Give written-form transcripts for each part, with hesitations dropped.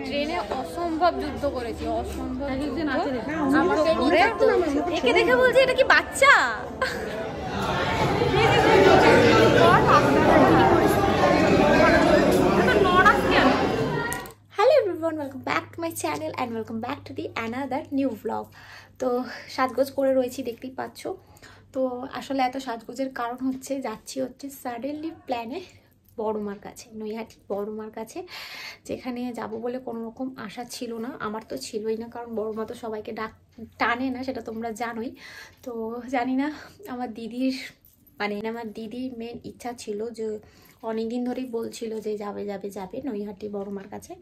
ট্রেনে অসম্ভব যুদ্ধ করেছি, অসম্ভব। একে দেখে বলছি এটা কি বাচ্চা? Hello everyone, welcome back to my channel and welcome back to the another new blog. তো সাজগোজ করে রয়েছি, দেখতেই পাচ্ছ। তো আসলে এত সাজগোজের কারণ হচ্ছে যাচ্ছি সাডেনলি প্ল্যানে বড়মার কাছে, নৈহাটি বড়মার কাছে, যেখানে যাব বলে কোনো রকম আশা ছিল না। আমার তো ছিলই না, কারণ বড়মা তো সবাইকে টানে না, সেটা তোমরা জানোই। তো জানি না, আমার দিদির মেন ইচ্ছা ছিল, যে অনেকদিন ধরেই বলছিল যে যাবে নৈহাটি বড়মার কাছে।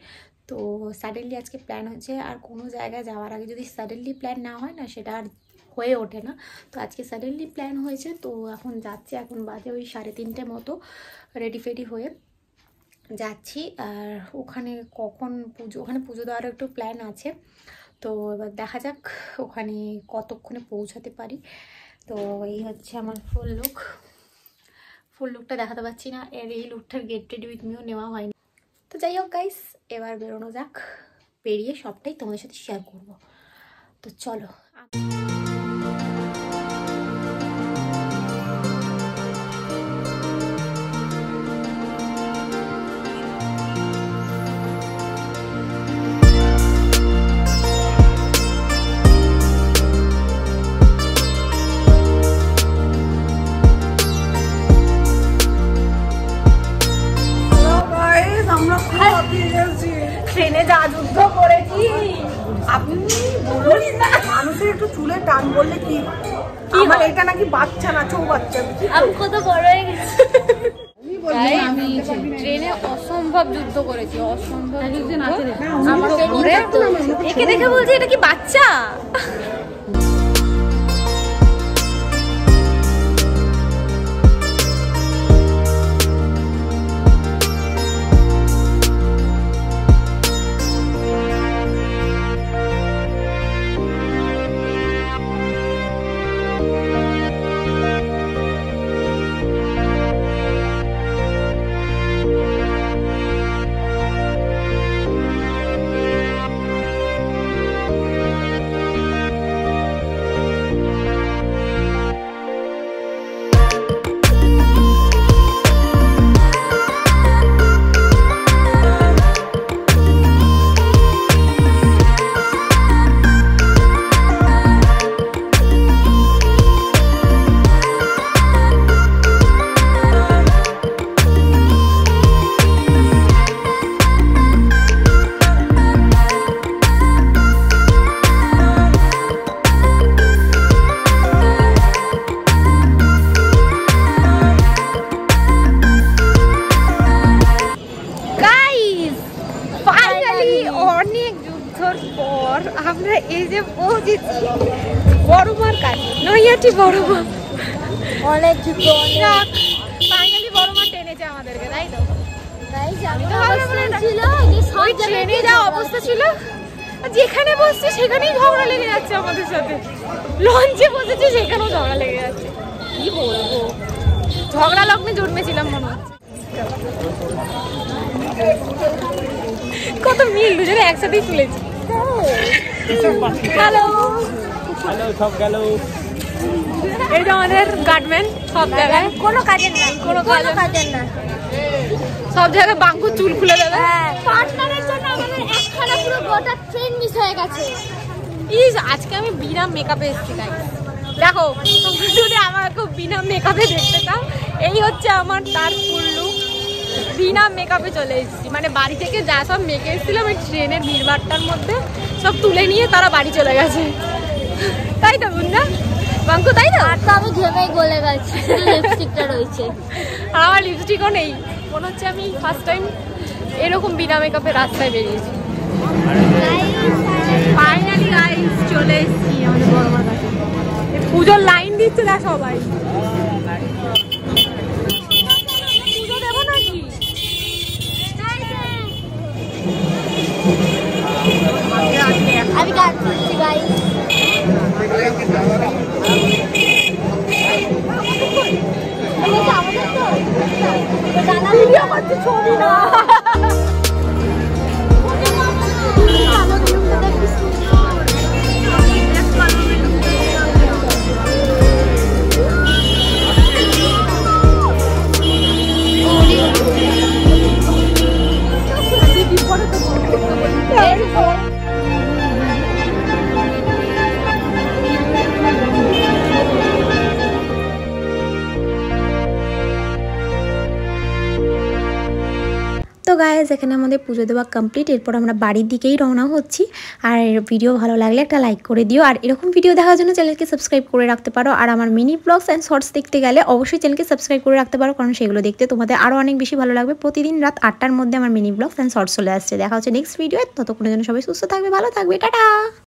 তো সাডেনলি আজকে প্ল্যান হয়েছে, আর কোনো জায়গায় যাওয়ার আগে যদি সাডেনলি প্ল্যান না হয় না, সেটা আর হয়ে ওঠে না। তো আজকে সাডেনলি প্ল্যান হয়েছে, তো এখন যাচ্ছি। এখন বাজে ওই 3:30 মতো, রেডি ফেডি হয়ে যাচ্ছি। আর ওখানে পুজো দেওয়ার একটু প্ল্যান আছে। তো এবার দেখা যাক ওখানে কতক্ষণে পৌঁছাতে পারি। তো এই হচ্ছে আমার ফুল লুকটা দেখাতে পারছি না, এর এই লুকটার গেট রেডি উইথ মিও নেওয়া হয়নি। তো যাই হোক গাইস, এবার বেরোনো যাক, বেরিয়ে সবটাই তোমাদের সাথে শেয়ার করব। তো চলো। ট্রেনে যা যুদ্ধ করেছি, আপনি বলুন না। মানুষের একটু চুলে টান বললে কি আমার এটা নাকি বাচ্চা না, চৌ বাচ্চা। আমি কত বড় হয়ে গেছি। আমি ট্রেনে অসম্ভব যুদ্ধ করেছি, অসম্ভব। একে দেখে বলছি এটা কি বাচ্চা? আমরা এই যে পৌঁছেছি বড়মার কাছে, নৈহাটি বড়মা। অনেক ফাইনালি বড়মা টেনেছে আমাদেরকে, তাই তো? ট্রেনে যা অবস্থা ছিল, যেখানে বসছে সেখানেই ঝগড়া লেগে যাচ্ছে আমাদের সাথে। লঞ্চে বসেছে, সেখানেও ঝগড়া লেগে যাচ্ছে। কি বলবো, ঝগড়া লগ্নে জন্মেছিলাম মনে হচ্ছে। কত মিল, দুজনে একসাথেই তুলেছি। হ্যালো সব গেল। এই যে আমাদের গার্ডম্যান, সব জায়গায় কোনো কাজের না, কোনো কাজের না, সব জায়গায় বাঙ্কুর চুল খুলে দেবে। পার্টনারের জন্য আমাদের একখানা পুরো গোটা ট্রেন মিস হয়ে গেছে। আজকে আমি বিনা মেকআপে এসেছি, তাই দেখো, তোমরা যদি আমাকে বিনা মেকআপে দেখতে চাও, এই হচ্ছে আমার তার ফুল লুক। বিনা মেকআপে চলে এসেছি, মানে বাড়ি থেকে যা সব মেকে এসেছিলাম ওই ট্রেনের ভিড়ভাড়টার মধ্যে সব তুলে নিয়ে তারা বাড়ি চলে গেছে, তাই তো বুঝনা বাঙ্কু? তাই তো? আর তো আমি ঘেমেই গলে গেছি, লিপস্টিকটা রয়েছে আর আমার লিপস্টিকও নেই। মনে হচ্ছে আমি ফার্স্ট টাইম এরকম বিনা মেকআপে রাস্তায় বেরিয়েছি। ফাইনালি গাইস চলে এসেছি আমাদের বড়মার কাছে। পুজোর লাইন দিচ্ছে না সবাই। পুজো দেবো নাকি? আমি কাজ করছি গাইস। ছবি না গাইজ এখানে আমাদের পুজো দেওয়া কমপ্লিট, এরপর আমরা বাড়ির দিকেই রওনা হচ্ছি। আর ভিডিও ভালো লাগলে একটা লাইক করে দিও, আর এরকম ভিডিও দেখার জন্য চ্যানেলকে সাবস্ক্রাইব করে রাখতে পারো। আর আমার মিনি ব্লগস অ্যান্ড শর্টস দেখতে গেলে অবশ্যই চ্যানেলকে সাবস্ক্রাইব করে রাখতে পারো, কারণ সেগুলো দেখতে তোমাদের আরও অনেক বেশি ভালো লাগবে। প্রতিদিন রাত 8টার মধ্যে আমার মিনি ব্লগস অ্যান্ড শর্টস চলে আসছে। দেখা হচ্ছে নেক্সট ভিডিও, ততক্ষণের জন্য সবাই সুস্থ থাকবে, ভালো থাকবে, টাটা।